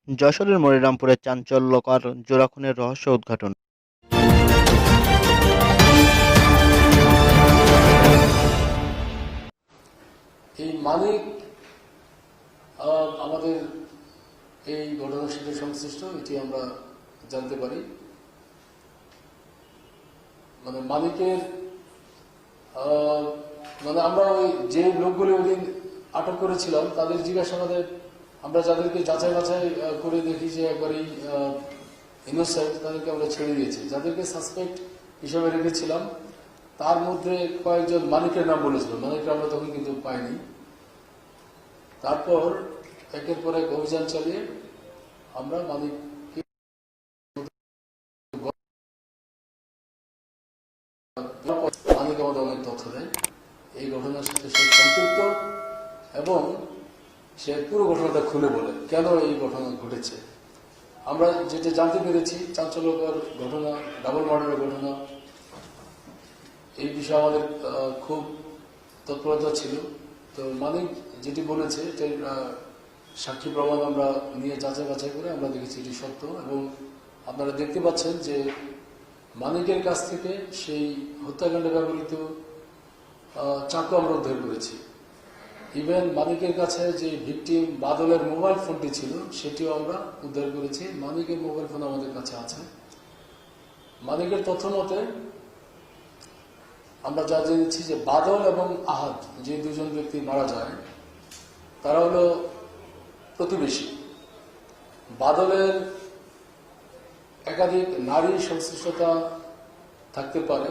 যশোরের মনিরামপুরে চাঞ্চল্যকর জোড়া খুনের রহস্য উদ্ঘাটন। এই মানিক আমাদের এই ঘটনার সাথে সংশ্লিষ্ট, এটি আমরা জানতে পারি। মানে মানিকের মানে আমরা ওই যে লোকগুলি ওই দিন আটক করেছিলাম তাদের জিজ্ঞাসাবাদে আমরা যাদেরকে যাচাই বাছাই করে দেখি যে একবারই ইনোসেন্ট, তাদেরকে আমরা ছেড়ে দিয়েছি। যাদেরকে সাসপেক্ট হিসেবে রেখেছিলাম তার মধ্যে কয়েকজন মানিকের নাম বলেছিল, মানিককে আমরা তখন কিন্তু পাইনি। তারপর একের পর এক অভিযান চালিয়ে আমরা মানিক আমাদের অনেক তথ্য দেয় এই ঘটনার সাথে সে সম্পৃক্ত, এবং সে পুরো ঘটনাটা খুলে বলে কেন এই ঘটনা ঘটেছে। আমরা যেটা জানতে পেরেছি, চাঞ্চল্যকর ঘটনা, ডাবল মার্ডারের ঘটনা, এই বিষয়ে আমাদের খুব তৎপরতা ছিল। তো মানিক যেটি বলেছে সাক্ষী প্রমাণ আমরা নিয়ে যাচাই বাছাই করে আমরা দেখেছি এটি সত্য, এবং আপনারা দেখতে পাচ্ছেন যে মানিকের কাছ থেকে সেই হত্যাকাণ্ডে ব্যবহৃত চাকু আমরা উদ্ধার করেছি। ইভেন মানিকের কাছে যে ভিকটিম বাদলের মোবাইল ফোনটি ছিল সেটিও আমরা উদ্ধার করেছি। মানিকের মোবাইল ফোন আমাদের কাছে আছে। মানিকের তথ্য মতে আমরা যা জেনেছি যে বাদল এবং আহাদ, যে দুজন ব্যক্তি মারা যায়, তারা হলো প্রতিবেশী। বাদলের একাধিক নারী সংশ্লিষ্টতা থাকতে পারে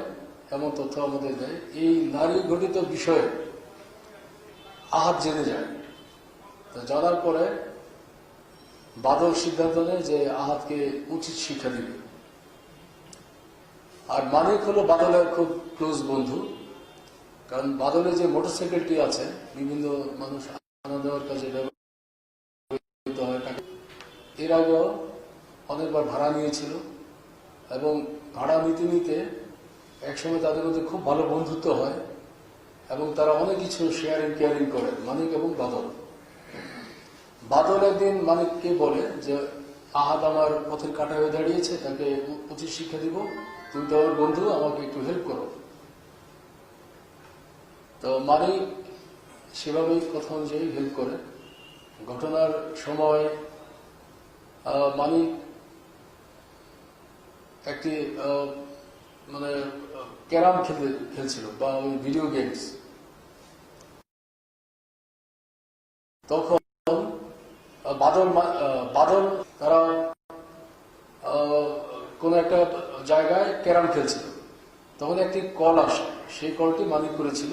এমন তথ্য আমাদের দেয়। এই নারী ঘটিত বিষয়ে আহাদ জেনে যায়। তো জানার পরে বাদল সিদ্ধান্ত নেয় যে আহাদকে উচিত শিক্ষা দিবে। আর মানিক হলো বাদলের খুব ক্লোজ বন্ধু, কারণ বাদলের যে মোটরসাইকেলটি আছে বিভিন্ন মানুষ আনা দেওয়ার কাজে ব্যবহৃত হয়, এর আগেও অনেকবার ভাড়া নিয়েছিল, এবং ভাড়া নিতে নিতে একসময় তাদের মধ্যে খুব ভালো বন্ধুত্ব হয় এবং তারা অনেক কিছু শেয়ারিং কেয়ারিং করে, মানিক এবং বাদল। বাদল একদিন মানিককে বলে যে আহাদ আমার পথের কাটা হয়ে দাঁড়িয়েছে, তাকে উচিত শিক্ষা দিব, তুমি তো আমার বন্ধু, আমাকে একটু হেল্প করো। তো মানিক সেভাবেই কথা অনুযায়ী হেল্প করে। ঘটনার সময় মানিক একটি মানে ক্যারাম খেলছিল বা ওই ভিডিও গেমস। তখন বাদল তারা কোন একটা জায়গায় ক্যারাম খেলছিল, তখন একটি কল আসে, সেই কলটি মানিক করেছিল,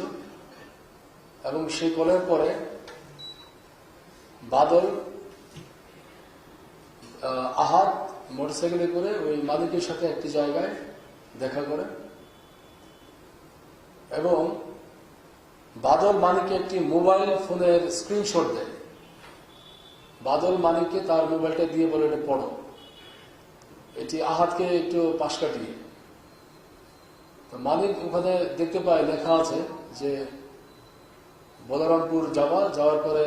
এবং সেই কলের পরে বাদল আহাদ মোটরসাইকেলে করে ওই মালিকের সাথে একটি জায়গায় দেখা করে, এবং বাদল মানিককে একটি মোবাইল ফোনের স্ক্রিনশট দেয়। বাদল মানিককে তার মোবাইলটা দিয়ে বলে এটা পড়ো, এটি আহাদকে একটু পাশ কাটিয়ে। তো মানিক ওখানে দেখতে পায় লেখা আছে যে বলরামপুর যাওয়ার পরে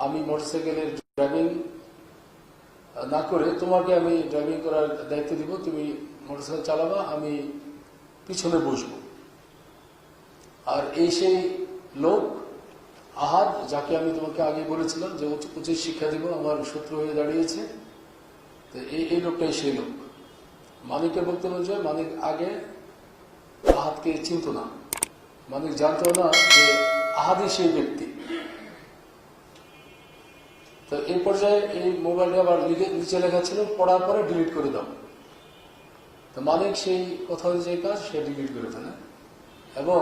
আমি মোটরসাইকেলের ড্রাইভিং না করে তোমাকে আমি ড্রাইভিং করার দায়িত্ব দিব, তুমি মোটরসাইকেল চালাবা, আমি পিছনে বসবো। আর এই সেই লোক আহাদ, যাকে আমি তোমাকে আগে বলেছিলাম যে উচিত শিক্ষা দিব, আমার শত্রু হয়ে দাঁড়িয়েছে। তো এই লোকটাই সেই লোক। মানিকের বক্তব্য অনুযায়ী মানিক আগে আহাদকে চিনত না, মানিক জানতো না যে আহাদই সেই ব্যক্তি। তো এই পর্যায়ে এই মোবাইলটা আবার নিচে লেখা ছিল পড়ার পরে ডিলিট করে দাও। তো মালিক সেই কথা অনুযায়ী কাজ সে ডিলিট করে ফেলে, এবং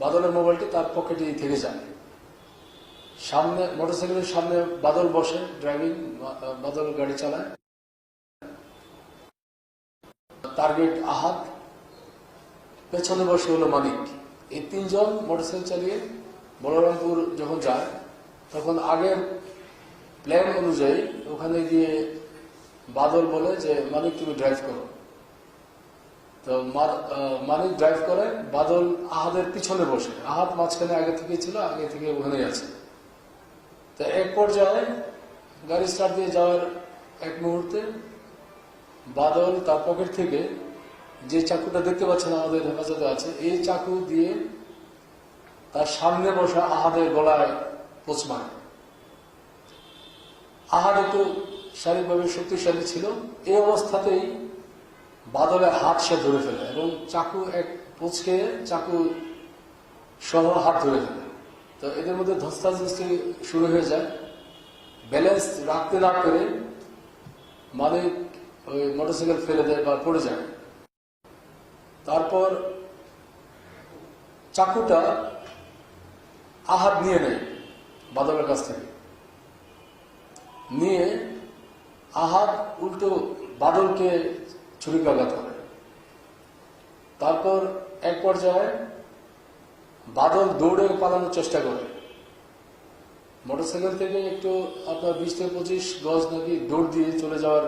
বাদলের মোবাইলটি তার পকেটেই থেকে যায়। সামনে মোটরসাইকেলের সামনে বাদল বসে, ড্রাইভিং, বাদল গাড়ি চালায়, টার্গেট আহাদ, পেছনে বসে হলো মানিক। এই তিনজন মোটরসাইকেল চালিয়ে বলরামপুর যখন যায়, তখন আগের প্ল্যান অনুযায়ী ওখানে গিয়ে বাদল বলে যে মানিক তুমি ড্রাইভ করো। তো মানিক ড্রাইভ করে, বাদল আহাদের পিছনে বসে, আহাদ মাঝখানে আগে থেকে ছিল, আগে থেকে ওখানেই আছে। তো এক পর্যায়ে গাড়ি স্টার্ট দিয়ে যাওয়ার এক মুহূর্তে বাদল তার পকেট থেকে যে চাকুটা দেখতে পাচ্ছেন আমাদের হেফাজতে আছে, এই চাকু দিয়ে তার সামনে বসা আহাদের গলায় পোঁচ মারে। আহাদ একটু শারীরিকভাবে শক্তিশালী ছিল, এই অবস্থাতেই বাদলের হাত সে ধরে ফেলে এবং চাকু এক পোঁচকে চাকু সহ হাত ধরে ফেলে। তো এদের মধ্যে ধস্তাধস্তি শুরু হয়ে যায়। ব্যালেন্স রাখতে না পেরে মালিক ওই মোটরসাইকেল ফেলে দেয় বা পড়ে যায়। তারপর চাকুটা আহাদ নিয়ে নেয় বাদলের কাছ থেকে, নিয়ে আহাদ উল্টো বাদলকে ছুরিকাঘাত করে। তারপর এক পর্যায়ে বাদল দৌড়ে পালানোর চেষ্টা করে। মোটরসাইকেল থেকে একটু আপনার 20 থেকে 25 গজ নাকি দৌড় দিয়ে চলে যাওয়ার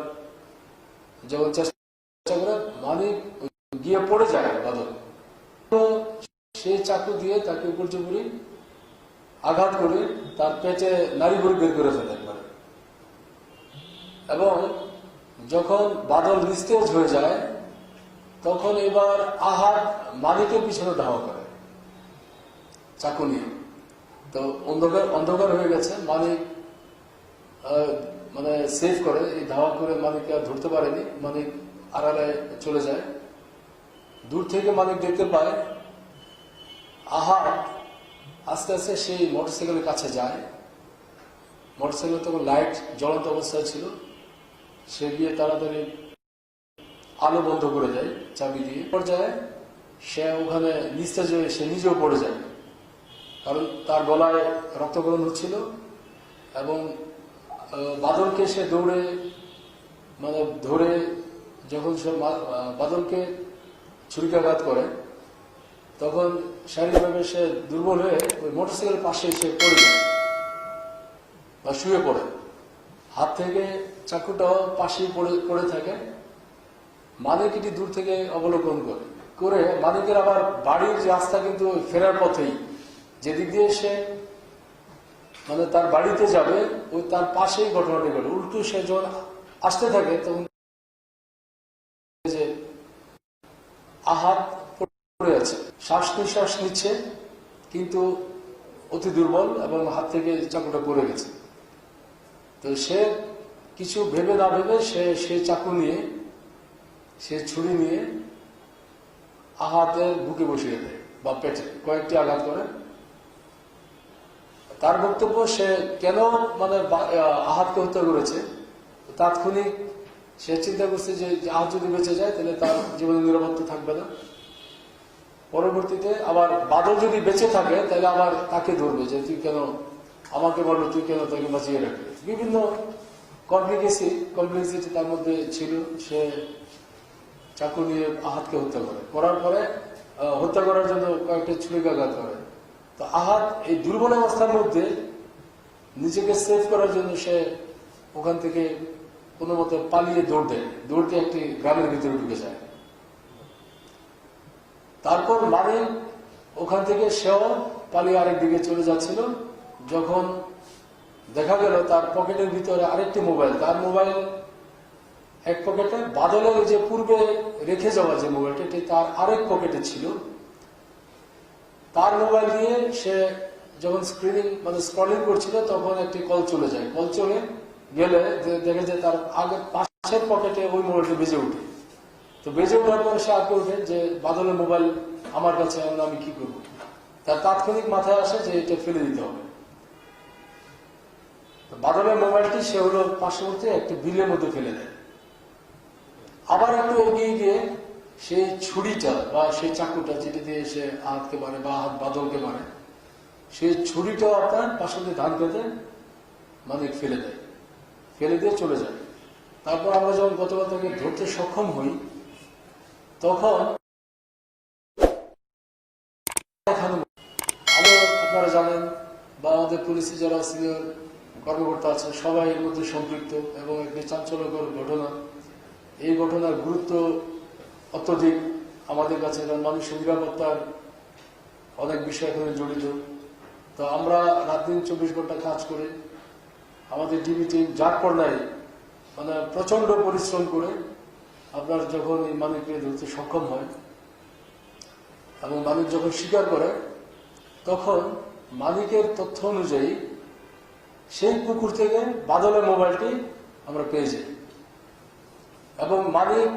যখন চেষ্টা করে, মালিক গিয়ে পড়ে যায় বাদল। সেই চাকু দিয়ে তাকে উপর চুপুরি আঘাত করে তার পেটে নাড়ি ভুড়ি বের করে ফেলে একবারে। এবং যখন বাদল নিস্তেজ হয়ে যায় তখন এবার আহাদ মালিকের পিছনে ধাওয়া করে চাকু নিয়ে। তো অন্ধকার হয়ে গেছে, মালিক মানে সেভ করে, এই ধাওয়া করে মালিককে আর ধরতে পারেনি। মালিক আড়ালে চলে যায়। দূর থেকে মালিক দেখতে পায় আহাদ আস্তে আস্তে সেই মোটরসাইকেলের কাছে যায়। মোটরসাইকেল তখন লাইট জ্বলন্ত অবস্থায় ছিল। সে গিয়ে তাড়াতাড়ি আলো বন্ধ করে দেয় চাবি দিয়ে। পর্যায়ে সে ওখানে নিস্তেজ হয়ে সে নিজেও পড়ে যায়, কারণ তার গলায় রক্তক্ষরণ হচ্ছিল। এবং বাদলকে সে দৌড়ে মানে ধরে যখন সে বাদলকে ছুরিকাঘাত করে তখন শারীরিকভাবে সে দুর্বল হয়ে ওই মোটরসাইকেলের পাশে সে পড়ে যায় বা শুয়ে পড়ে। হাত থেকে চাকুটাও পাশেই পড়ে থাকে। মালিক এটি দূর থেকে অবলোকন করে মালিকের আবার বাড়ির রাস্তা কিন্তু ফেরার পথেই, যেদিক দিয়ে সে মানে তার বাড়িতে যাবে ওই তার পাশেই ঘটনাটি ঘটে। উল্টো সে যখন আসতে থাকে তখন যে আহাত পড়ে আছে, শ্বাস নিঃশ্বাস নিচ্ছে কিন্তু অতি দুর্বল এবং হাত থেকে চাকুটা পড়ে গেছে। তো সে কিছু ভেবে না ভেবে সে চাকু নিয়ে সে ছুরি নিয়ে আহাতের বুকে বসিয়ে দেয় বা পেটে কয়েকটি আঘাত করে। তার বক্তব্য সে কেন মানে আহাতকে হত্যা করেছে, তাৎক্ষণিক সে চিন্তা করছে যে আহাত যদি বেঁচে যায় তাহলে তার জীবনে নিরাপত্তা থাকবে না। পরবর্তীতে আবার বাদল যদি বেঁচে থাকে তাহলে আবার তাকে ধরবে যে তুই কেন আমাকে বললো, তুই কেন তাকে বাঁচিয়ে রাখবে। বিভিন্ন কমপ্লেক্সিটি তার মধ্যে ছিল। সে চাকু নিয়ে আহাতকে হত্যা করে, করার পরে হত্যা করার জন্য কয়েকটা ছুরিকাঘাত করে। তো আহাত এই দুর্বল অবস্থার মধ্যে নিজেকে সেভ করার জন্য সে ওখান থেকে কোনো মতে পালিয়ে দৌড় দেয়, দৌড় দিয়ে একটি গ্রামের ভিতরে ঢুকে যায়। তারপর মালিক ওখান থেকে সেও পালিয়ে আরেক দিকে চলে যাচ্ছিল, যখন দেখা গেল তার পকেটের ভিতরে আরেকটি মোবাইল। তার মোবাইল এক পকেটে, বাদলের যে পূর্বে রেখে যাওয়া যে মোবাইলটা এটি তার আরেক পকেটে ছিল। তার মোবাইল দিয়ে সে যখন স্ক্রলিং করছিল তখন একটি কল চলে যায়। কল চলে গেলে দেখে যে তার আগে পাশের পকেটে ওই মোবাইলটা বেজে উঠে। তো বেজে ওঠার পরে সে আটকে ওঠে যে বাদলের মোবাইল আমার কাছে, আমি কি করবো। তার তাৎক্ষণিক মাথায় আসে যে এটা ফেলে দিতে হবে। বাদলের মোবাইলটি সে হলো পার্শ্ববর্তী একটি বিলের মধ্যে ফেলে দেয়। আবার একটু এগিয়ে গিয়ে সেই ছুরিটা বা সেই চাকুটা যেটি দিয়ে সে আহাতকে মারে বা বাদলকে মারে, সেই ছুরিটাও আপনার পার্শ্ববর্তী ধান খেতে মানে ফেলে দেয়, ফেলে দিয়ে চলে যায়। তারপর আমরা যখন গতকাল তাকে ধরতে সক্ষম হই তখন আপনারা জানেন বা আমাদের পুলিশে যারা সিনিয়র কর্মকর্তা আছেন সবাই এর মধ্যে সম্পৃক্ত এবং একটি চাঞ্চল্যকর ঘটনা। এই ঘটনার গুরুত্ব অত্যধিক আমাদের কাছে, কারণ মানুষের নিরাপত্তার অনেক বিষয় এখানে জড়িত। তো আমরা রাত দিন 24 ঘন্টা কাজ করে আমাদের ডিবি টিম যার পর্যায়ে মানে প্রচন্ড পরিশ্রম করে আপনার যখন এই মানিককে ধরতে সক্ষম হয় এবং মানিক যখন স্বীকার করে, তখন মানিকের তথ্য অনুযায়ী সেই পুকুর থেকে বাদলের মোবাইলটি আমরা পেয়ে যাই এবং মানিক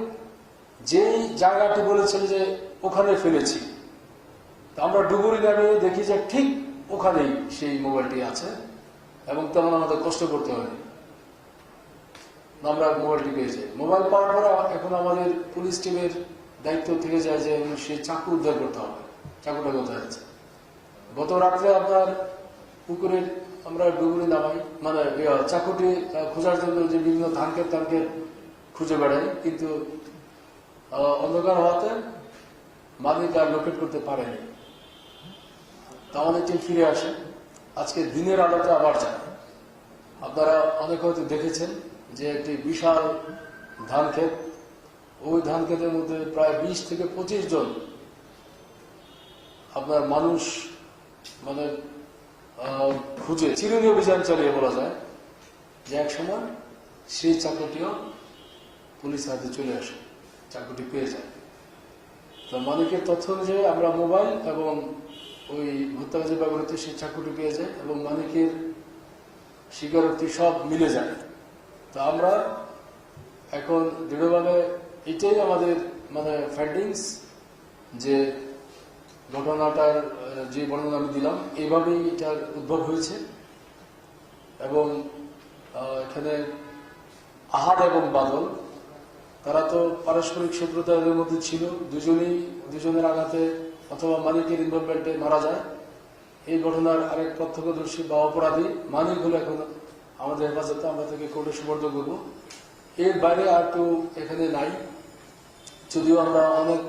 যেই জায়গাটি বলেছেন যে ওখানে ফেলেছি, আমরা ডুবুরি নামিয়ে দেখি যে ঠিক ওখানেই সেই মোবাইলটি আছে এবং তেমন আমাদের কষ্ট করতে হয়নি, আমরা মোবাইলটি পেয়ে যাই। মোবাইল পাওয়ার পরে এখন আমাদের পুলিশ টিমের দায়িত্ব থেকে যায় যে সেই চাকু উদ্ধার করতে হবে, চাকুটা কোথায় আছে। গত রাত্রে আপনার পুকুরের আমরা ডুবুরি নামাই, মানে চাকুটি খোঁজার জন্য যে বিভিন্ন ধানক্ষেত খুঁজে বেড়াই, কিন্তু অন্ধকার হওয়াতে মালিক আর লোকেট করতে পারেনি। তা আমাদের টিম ফিরে আসে, আজকে দিনের আলোতে আবার যায়। আপনারা অনেক হয়তো দেখেছেন যে একটি বিশাল ধান ক্ষেত, ওই ধান ক্ষেতের মধ্যে প্রায় 20 থেকে 25 জন আপনার মানুষ মানে খুঁজে চিরুনি অভিযান চালিয়ে বলা যায় যে এক সময় সেই চাকুটিও পুলিশ হাতে চলে আসে, চাকুটি পেয়ে যায়। তো মালিকের তথ্য অনুযায়ী আমরা মোবাইল এবং ওই হত্যাকাজে ব্যবহৃত সেই চাকুটি পেয়ে যায় এবং মালিকের স্বীকারোক্তি সব মিলে যায়। তো আমরা এখন দৃঢ়ভাবে এটাই আমাদের মানে ফাইন্ডিংস, যে ঘটনাটার যে বর্ণনা আমি দিলাম এইভাবেই এটার উদ্ভব হয়েছে এবং এখানে আহাদ এবং বাদল তারা তো পারস্পরিক শত্রুতাদের মধ্যে ছিল, দুজনের আঘাতে অথবা মালিকের ইনভলভমেন্টে মারা যায়। এই ঘটনার আরেক প্রত্যক্ষদর্শী বা অপরাধী মানিক হলো এখন আমাদের হেফাজতে, আমরা তাকে কোর্টে সুপর্দ করব। এর বাইরে আর তো এখানে নাই, যদিও আমরা অনেক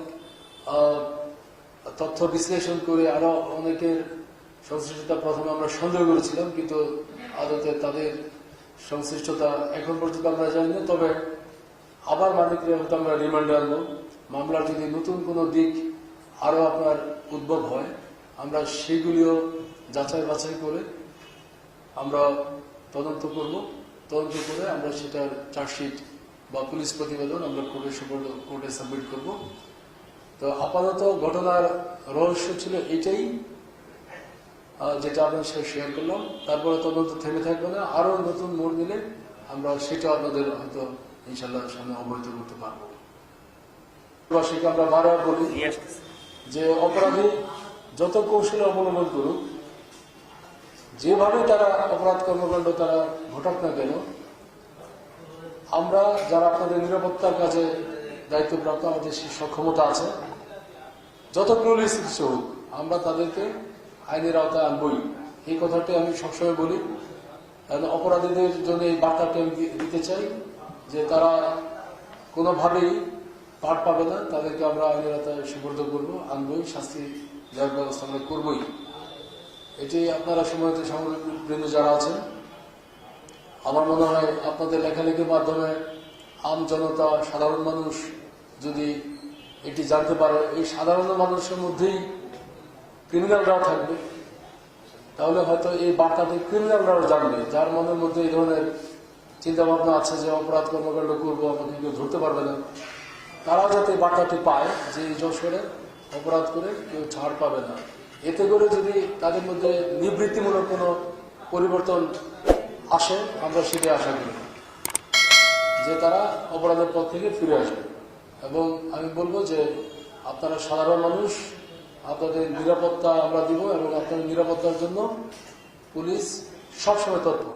তথ্য বিশ্লেষণ করে আরো অনেকের সংশ্লিষ্টতা প্রথমে আমরা সন্দেহ করেছিলাম, কিন্তু আদতে তাদের সংশ্লিষ্টতা এখন পর্যন্ত আমরা জানি না। তবে আবার মালিকরা হয়তো আমরা রিমান্ডে আনবো, মামলার যদি নতুন কোনো দিক আরো আপনার উদ্ভব হয় আমরা সেগুলিও যাচাই বাছাই করে আমরা তদন্ত করব। তদন্ত করে আমরা সেটার চার্জশিট বা পুলিশ প্রতিবেদন আমরা কোর্টে সাবমিট করব। তো আপাতত ঘটনার রহস্য ছিল এটাই, যেটা আপনার সাথে শেয়ার করলাম। তারপরে তদন্ত থেমে থাকবে না, আরো নতুন মোড় নিলে আমরা সেটা আপনাদের হয়তো ইনশাল্লাহ সামনে অবহিত করতে পারবো। আমরা বারবার বলি যে অপরাধী যত কৌশলে অবলম্বন করুক, যেভাবে তারা অপরাধ কর্মকাণ্ড তারা ঘটাক না কেন, আমরা যারা আপনাদের নিরাপত্তার কাজে দায়িত্বপ্রাপ্ত, আমাদের সেই সক্ষমতা আছে, যত পুলিশ হোক আমরা তাদেরকে আইনের আওতায় আনবই। এই কথাটি আমি সবসময় বলি। অপরাধীদের জন্য এই বার্তাটি আমি দিতে চাই যে তারা কোনোভাবেই পার পাবে না, তাদেরকে আমরা আইনের আওতায় সুপর্দ করবো, আনবই, শাস্তি দেওয়ার ব্যবস্থা আমরা করবই। এটি আপনারা সময়তে সাংবাদিকবৃন্দ যারা আছেন, আমার মনে হয় আপনাদের লেখালেখির মাধ্যমে আম জনতা, সাধারণ মানুষ যদি এটি জানতে পারে, এই সাধারণ মানুষের মধ্যেই ক্রিমিনালরাও থাকবে, তাহলে হয়তো এই বার্তাটি ক্রিমিনালরাও জানবে, যার মনের মধ্যে এই ধরনের চিন্তা ভাবনা আছে যে অপরাধ কর্মকাণ্ড করবো, আমাকে কেউ ধরতে পারবে না, তারা যাতে এই বার্তাটি পায় যে এই যশোরে অপরাধ করে কেউ ছাড় পাবে না। এতে করে যদি তাদের মধ্যে নিবৃত্তিমূলক কোনো পরিবর্তন আসে, আমরা সেটাই আশা করি যে তারা অপরাধের পথ থেকে ফিরে আসবে। এবং আমি বলবো যে আপনারা সাধারণ মানুষ, আপনাদের নিরাপত্তা আমরা দিব এবং আপনাদের নিরাপত্তার জন্য পুলিশ সবসময় তৎপর।